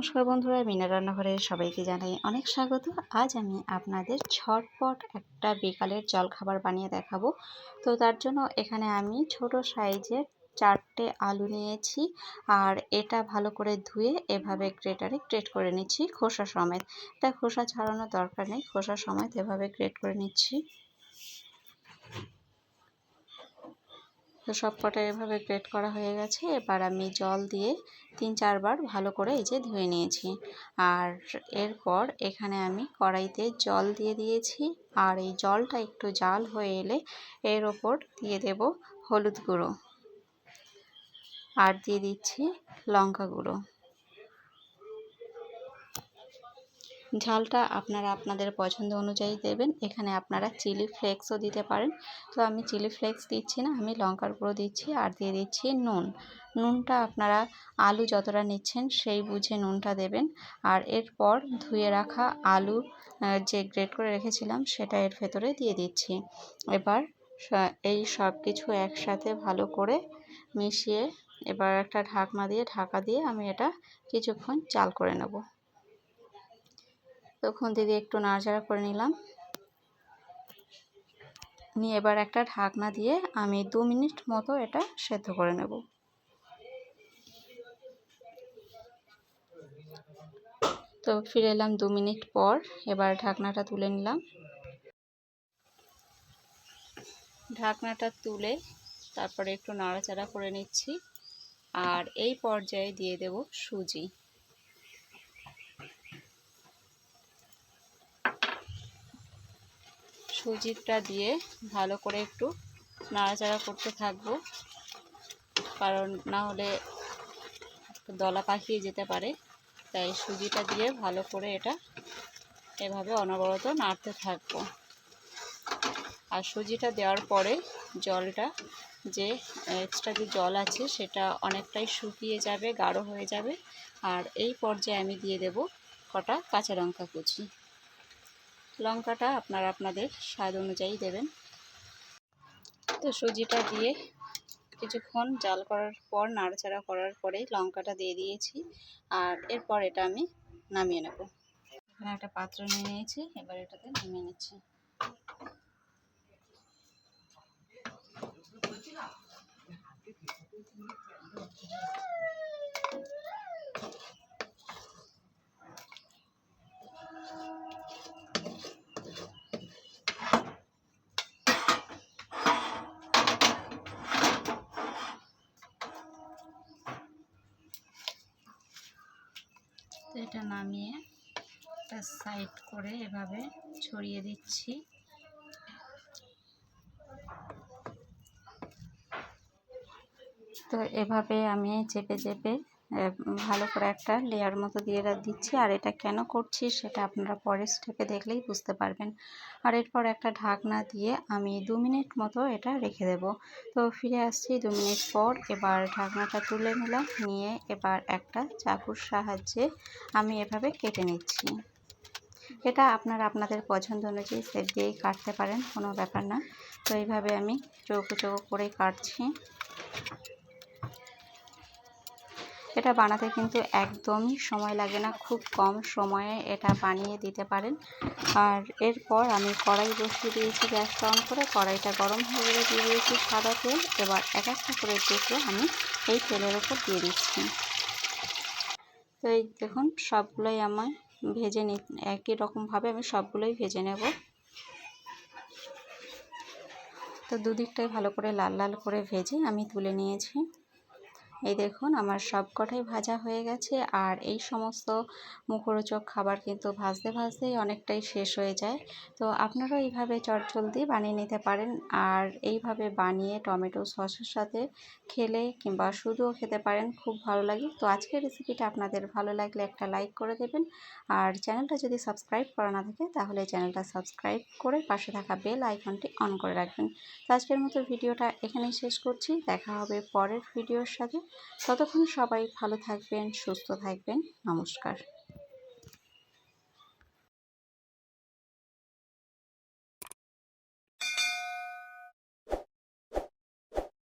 নমস্কার বন্ধুরা, মিনা রান্নাঘরে সবাইকে জানাই অনেক স্বাগত। আজ আমি আপনাদের ঝটপট একটা বিকালের জলখাবার বানিয়ে দেখাবো। তো তার জন্য এখানে আমি ছোট সাইজের 4টে আলু নিয়েছি, আর এটা ভালো করে ধুয়ে এভাবে গ্রেটারে গ্রেট করে নিচ্ছি খোসা সমেত। এটা খোসা ছাড়ানোর দরকার নেই, খোসা সমেত এভাবে গ্রেট করে নিচ্ছি। তো সব কটা এভাবে গ্রেট করা হয়ে গেছে। এবার আমি জল দিয়ে 3-4 বার ভালো করে এই যে ধুয়ে নিয়েছি। আর এরপর এখানে আমি কড়াইতে জল দিয়ে দিয়েছি, আর এই জলটা একটু জাল হয়ে এলে এর ওপর দিয়ে দেব হলুদ গুঁড়ো, আর দিয়ে দিচ্ছি লঙ্কা গুঁড়ো। ঝালটা আপনারা আপনাদের পছন্দ অনুযায়ী দেবেন। এখানে আপনারা চিলি ফ্লেক্সও দিতে পারেন, তো আমি চিলি ফ্লেক্স দিচ্ছি না, আমি লঙ্কার গুঁড়ো দিচ্ছি। আর দিয়ে দিচ্ছি নুন। নুনটা আপনারা আলু যতটা নিচ্ছেন সেই বুঝে নুনটা দেবেন। আর এরপর ধুয়ে রাখা আলু যে গ্রেট করে রেখেছিলাম সেটা এর ভেতরে দিয়ে দিচ্ছি। এবার এই সব কিছু একসাথে ভালো করে মিশিয়ে এবার একটা ঢাকা দিয়ে আমি এটা কিছুক্ষণ জাল করে নেব। তো খুন্তি দিয়ে একটু নাড়াচাড়া করে নিলাম, নিয়ে এবার একটা ঢাকনা দিয়ে আমি 2 মিনিট মতো এটা সেদ্ধ করে নেব। তো ফিরে এলাম 2 মিনিট পর। এবার ঢাকনাটা তুলে নিলাম। ঢাকনাটা তুলে তারপরে একটু নাড়াচাড়া করে নিচ্ছি, আর এই পর্যায়ে দিয়ে দেব সুজি। সুজিটা দিয়ে ভালো করে একটু নাড়াচাড়া করতে থাকবো, কারণ না হলে দলা পাকিয়ে যেতে পারে। তাই সুজিটা দিয়ে ভালো করে এটা এভাবে অনবরত নাড়তে থাকবো। আর সুজিটা দেওয়ার পরে জলটা যে এক্সট্রা যে জল আছে সেটা অনেকটাই শুকিয়ে যাবে, গাঢ় হয়ে যাবে। আর এই পর্যায়ে আমি দিয়ে দেব কটা কাঁচা লঙ্কা কুচি। লঙ্কাটা আপনারা আপনাদের স্বাদ অনুযায়ী দেবেন। তো সুজিটা দিয়ে কিছুক্ষণ জাল করার পর নাড়াচাড়া করার পরে লঙ্কাটা দিয়ে দিয়েছি, আর এরপর এটা আমি নামিয়ে নেব। এখানে একটা পাত্র নিয়ে নিয়েছি, এবার এটাতে নামিয়ে নিচ্ছি। এটা নামিয়ে একটা সাইড করে এভাবে ছড়িয়ে দিচ্ছি। তো এভাবে আমি চেপে চেপে ভালো করে একটা লেয়ার মতো দিয়ে দিচ্ছি। আর এটা কেন করছি সেটা আপনারা পরের স্টেপে দেখলেই বুঝতে পারবেন। আর এরপর একটা ঢাকনা দিয়ে আমি 2 মিনিট মতো এটা রেখে দেব। তো ফিরে আসছি 2 মিনিট পর। এবার ঢাকনাটা তুলে নিলাম, নিয়ে এবার একটা চাকুর সাহায্যে আমি এভাবে কেটে নিচ্ছি। এটা আপনারা আপনাদের পছন্দ অনুযায়ী সেপ দিয়েই কাটতে পারেন, কোনো ব্যাপার না। তো এইভাবে আমি চৌকো চৌকো করে কাটছি। এটা বানাতে কিন্তু একদমই সময় লাগে না, খুব কম সময়ে এটা বানিয়ে দিতে পারেন। আর এরপর আমি কড়াই বসিয়ে দিয়েছি, গ্যাসটা অন করে। কড়াইটা গরম হয়ে গেলে দিয়ে দিয়েছি সাদা তেল। এবার এক একটা করে টুকরো আমি এই তেলের ওপর দিয়ে দিচ্ছি। তো এই দেখুন সবগুলোই আমার ভেজে একই রকমভাবে আমি সবগুলোই ভেজে নেব। তো দুদিকটাই ভালো করে লাল লাল করে ভেজে আমি তুলে নিয়েছি। এই দেখুন আমার সব কটাই ভাজা হয়ে গেছে। আর এই সমস্ত মুখরোচক খাবার কিন্তু ভাজতে ভাজতেই অনেকটাই শেষ হয়ে যায়। তো আপনারাও এইভাবে চটজলদি বানিয়ে নিতে পারেন। আর এইভাবে বানিয়ে টমেটো সসের সাথে খেলে কিংবা শুধুও খেতে পারেন, খুব ভালো লাগে। তো আজকের রেসিপিটা আপনাদের ভালো লাগলে একটা লাইক করে দেবেন। আর চ্যানেলটা যদি সাবস্ক্রাইব করা না থাকে তাহলে চ্যানেলটা সাবস্ক্রাইব করে পাশে থাকা বেল আইকনটি অন করে রাখবেন। তো আজকের মতো ভিডিওটা এখানেই শেষ করছি। দেখা হবে পরের ভিডিওর সাথে। ততক্ষণ সবাই ভালো থাকবেন, সুস্থ থাকবেন। নমস্কার।